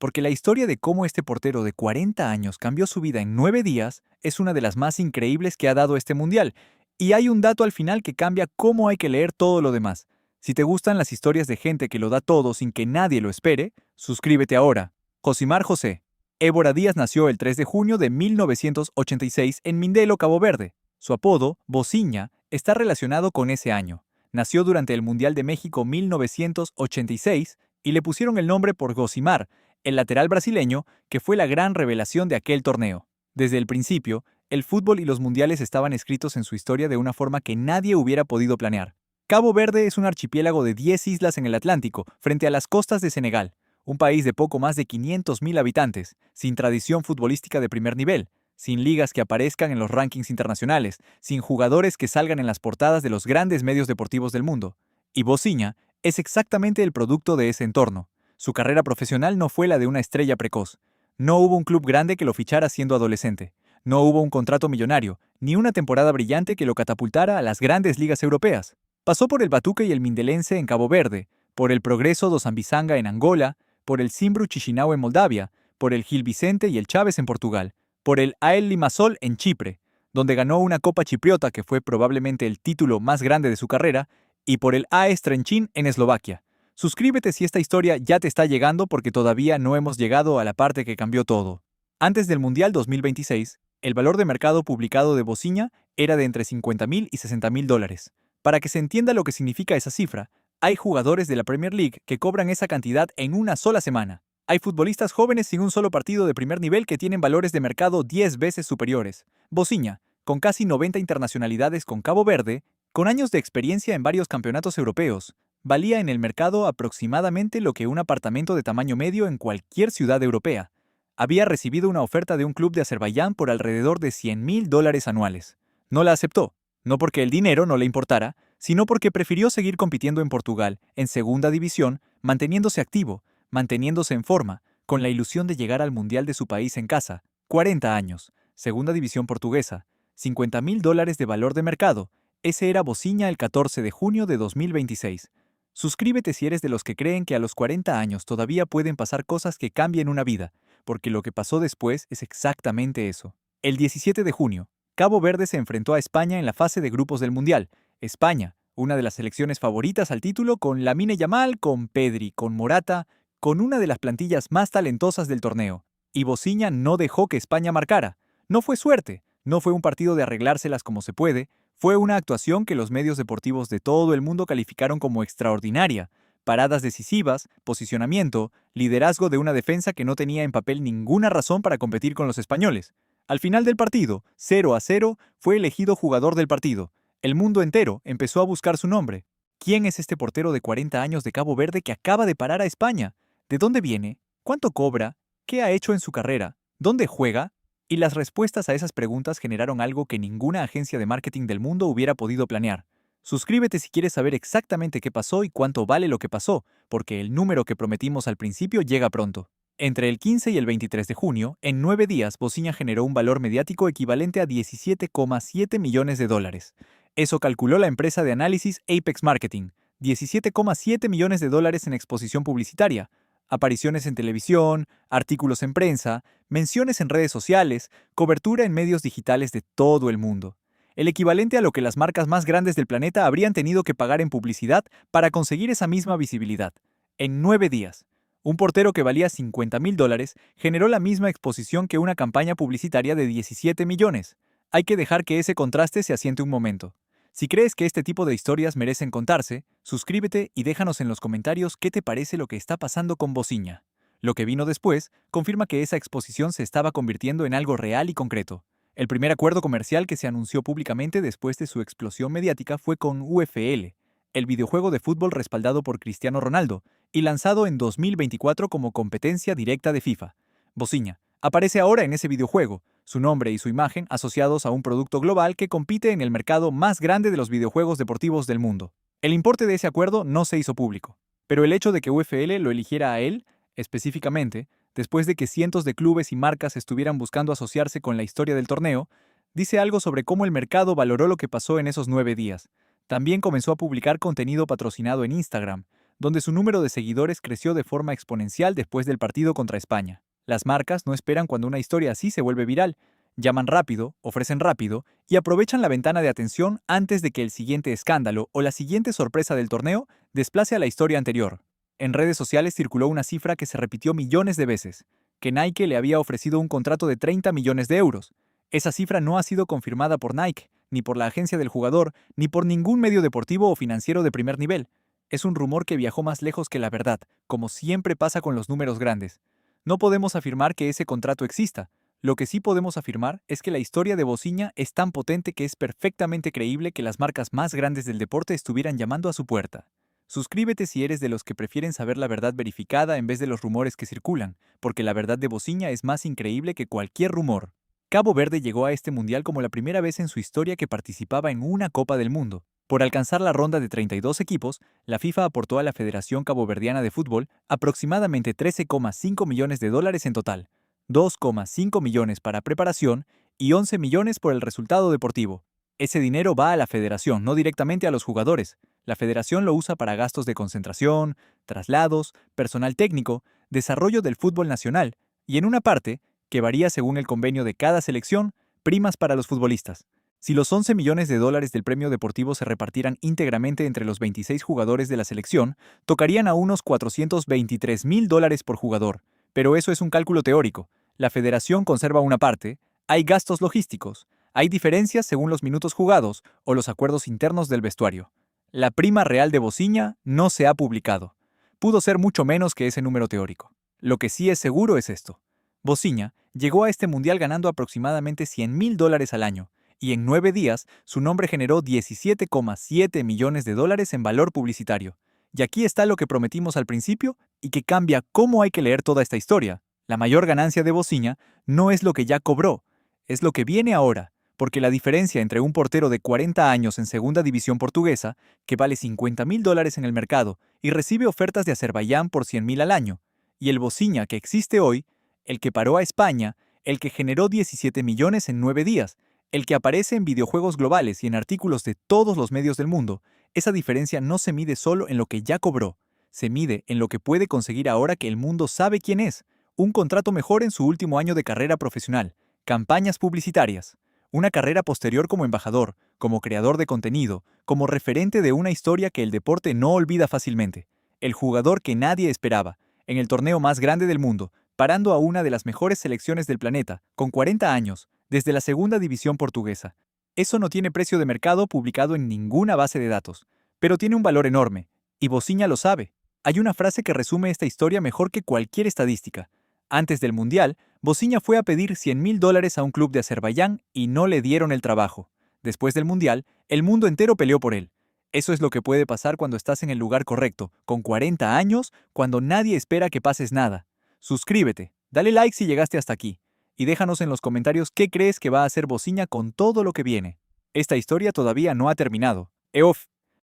porque la historia de cómo este portero de 40 años cambió su vida en 9 días es una de las más increíbles que ha dado este mundial, y hay un dato al final que cambia cómo hay que leer todo lo demás. Si te gustan las historias de gente que lo da todo sin que nadie lo espere, suscríbete ahora. Josimar José. Évora Díaz nació el 3 de junio de 1986 en Mindelo, Cabo Verde. Su apodo, Bociña, está relacionado con ese año. Nació durante el Mundial de México 1986 y le pusieron el nombre por Josimar, el lateral brasileño, que fue la gran revelación de aquel torneo. Desde el principio, el fútbol y los mundiales estaban escritos en su historia de una forma que nadie hubiera podido planear. Cabo Verde es un archipiélago de 10 islas en el Atlántico, frente a las costas de Senegal, un país de poco más de 500.000 habitantes, sin tradición futbolística de primer nivel, sin ligas que aparezcan en los rankings internacionales, sin jugadores que salgan en las portadas de los grandes medios deportivos del mundo. Y Bociña es exactamente el producto de ese entorno. Su carrera profesional no fue la de una estrella precoz. No hubo un club grande que lo fichara siendo adolescente. No hubo un contrato millonario, ni una temporada brillante que lo catapultara a las grandes ligas europeas. Pasó por el Batuque y el Mindelense en Cabo Verde, por el Progreso do Zambizanga en Angola, por el Zimbru Chisinau en Moldavia, por el Gil Vicente y el Chávez en Portugal, por el AEL Limassol en Chipre, donde ganó una Copa Chipriota que fue probablemente el título más grande de su carrera, y por el AES Trenčín en Eslovaquia. Suscríbete si esta historia ya te está llegando porque todavía no hemos llegado a la parte que cambió todo. Antes del Mundial 2026, el valor de mercado publicado de Bociña era de entre $50.000 y $60.000. Para que se entienda lo que significa esa cifra, hay jugadores de la Premier League que cobran esa cantidad en una sola semana. Hay futbolistas jóvenes sin un solo partido de primer nivel que tienen valores de mercado 10 veces superiores. Bociña, con casi 90 internacionalidades con Cabo Verde, con años de experiencia en varios campeonatos europeos, valía en el mercado aproximadamente lo que un apartamento de tamaño medio en cualquier ciudad europea. Había recibido una oferta de un club de Azerbaiyán por alrededor de $100.000 anuales. No la aceptó, no porque el dinero no le importara, sino porque prefirió seguir compitiendo en Portugal, en segunda división, manteniéndose activo, manteniéndose en forma, con la ilusión de llegar al Mundial de su país en casa. 40 años, segunda división portuguesa, $50.000 de valor de mercado. Ese era Bociña el 14 de junio de 2026. Suscríbete si eres de los que creen que a los 40 años todavía pueden pasar cosas que cambien una vida, porque lo que pasó después es exactamente eso. El 17 de junio, Cabo Verde se enfrentó a España en la fase de grupos del Mundial. España, una de las selecciones favoritas al título, con Lamine Yamal, con Pedri, con Morata, con una de las plantillas más talentosas del torneo. Y Bociña no dejó que España marcara. No fue suerte, no fue un partido de arreglárselas como se puede, fue una actuación que los medios deportivos de todo el mundo calificaron como extraordinaria. Paradas decisivas, posicionamiento, liderazgo de una defensa que no tenía en papel ninguna razón para competir con los españoles. Al final del partido, 0-0, fue elegido jugador del partido. El mundo entero empezó a buscar su nombre. ¿Quién es este portero de 40 años de Cabo Verde que acaba de parar a España? ¿De dónde viene? ¿Cuánto cobra? ¿Qué ha hecho en su carrera? ¿Dónde juega? Y las respuestas a esas preguntas generaron algo que ninguna agencia de marketing del mundo hubiera podido planear. Suscríbete si quieres saber exactamente qué pasó y cuánto vale lo que pasó, porque el número que prometimos al principio llega pronto. Entre el 15 y el 23 de junio, en 9 días, Bociña generó un valor mediático equivalente a $17,7 millones. Eso calculó la empresa de análisis Apex Marketing, $17,7 millones en exposición publicitaria, apariciones en televisión, artículos en prensa, menciones en redes sociales, cobertura en medios digitales de todo el mundo. El equivalente a lo que las marcas más grandes del planeta habrían tenido que pagar en publicidad para conseguir esa misma visibilidad. En 9 días. Un portero que valía $50.000 generó la misma exposición que una campaña publicitaria de 17 millones. Hay que dejar que ese contraste se asiente un momento. Si crees que este tipo de historias merecen contarse, suscríbete y déjanos en los comentarios qué te parece lo que está pasando con Bociña. Lo que vino después confirma que esa exposición se estaba convirtiendo en algo real y concreto. El primer acuerdo comercial que se anunció públicamente después de su explosión mediática fue con UFL, el videojuego de fútbol respaldado por Cristiano Ronaldo y lanzado en 2024 como competencia directa de FIFA. Bociña aparece ahora en ese videojuego, su nombre y su imagen asociados a un producto global que compite en el mercado más grande de los videojuegos deportivos del mundo. El importe de ese acuerdo no se hizo público, pero el hecho de que UFL lo eligiera a él, específicamente, después de que cientos de clubes y marcas estuvieran buscando asociarse con la historia del torneo, dice algo sobre cómo el mercado valoró lo que pasó en esos 9 días. También comenzó a publicar contenido patrocinado en Instagram, donde su número de seguidores creció de forma exponencial después del partido contra España. Las marcas no esperan cuando una historia así se vuelve viral. Llaman rápido, ofrecen rápido y aprovechan la ventana de atención antes de que el siguiente escándalo o la siguiente sorpresa del torneo desplace a la historia anterior. En redes sociales circuló una cifra que se repitió millones de veces, que Nike le había ofrecido un contrato de 30 millones de euros. Esa cifra no ha sido confirmada por Nike, ni por la agencia del jugador, ni por ningún medio deportivo o financiero de primer nivel. Es un rumor que viajó más lejos que la verdad, como siempre pasa con los números grandes. No podemos afirmar que ese contrato exista. Lo que sí podemos afirmar es que la historia de Bociña es tan potente que es perfectamente creíble que las marcas más grandes del deporte estuvieran llamando a su puerta. Suscríbete si eres de los que prefieren saber la verdad verificada en vez de los rumores que circulan, porque la verdad de Bociña es más increíble que cualquier rumor. Cabo Verde llegó a este mundial como la primera vez en su historia que participaba en una Copa del Mundo. Por alcanzar la ronda de 32 equipos, la FIFA aportó a la Federación Caboverdiana de Fútbol aproximadamente 13,5 millones de dólares en total, 2,5 millones para preparación y 11 millones por el resultado deportivo. Ese dinero va a la federación, no directamente a los jugadores. La federación lo usa para gastos de concentración, traslados, personal técnico, desarrollo del fútbol nacional y, en una parte, que varía según el convenio de cada selección, primas para los futbolistas. Si los 11 millones de dólares del premio deportivo se repartieran íntegramente entre los 26 jugadores de la selección, tocarían a unos 423 mil dólares por jugador. Pero eso es un cálculo teórico. La federación conserva una parte, hay gastos logísticos, hay diferencias según los minutos jugados o los acuerdos internos del vestuario. La prima real de Bociña no se ha publicado. Pudo ser mucho menos que ese número teórico. Lo que sí es seguro es esto. Bociña llegó a este mundial ganando aproximadamente 100 mil dólares al año, y en 9 días su nombre generó 17,7 millones de dólares en valor publicitario. Y aquí está lo que prometimos al principio y que cambia cómo hay que leer toda esta historia. La mayor ganancia de Bociña no es lo que ya cobró, es lo que viene ahora, porque la diferencia entre un portero de 40 años en segunda división portuguesa, que vale 50 mil dólares en el mercado y recibe ofertas de Azerbaiyán por 100 mil al año, y el Bociña que existe hoy, el que paró a España, el que generó 17 millones en 9 días, el que aparece en videojuegos globales y en artículos de todos los medios del mundo, esa diferencia no se mide solo en lo que ya cobró, se mide en lo que puede conseguir ahora que el mundo sabe quién es, un contrato mejor en su último año de carrera profesional, campañas publicitarias, una carrera posterior como embajador, como creador de contenido, como referente de una historia que el deporte no olvida fácilmente, el jugador que nadie esperaba, en el torneo más grande del mundo, parando a una de las mejores selecciones del planeta, con 40 años, desde la segunda división portuguesa. Eso no tiene precio de mercado publicado en ninguna base de datos, pero tiene un valor enorme, y Bociña lo sabe. Hay una frase que resume esta historia mejor que cualquier estadística. Antes del Mundial, Bociña fue a pedir 100 mil dólares a un club de Azerbaiyán y no le dieron el trabajo. Después del Mundial, el mundo entero peleó por él. Eso es lo que puede pasar cuando estás en el lugar correcto, con 40 años, cuando nadie espera que pases nada. Suscríbete, dale like si llegaste hasta aquí, y déjanos en los comentarios qué crees que va a hacer Bociña con todo lo que viene. Esta historia todavía no ha terminado. EOF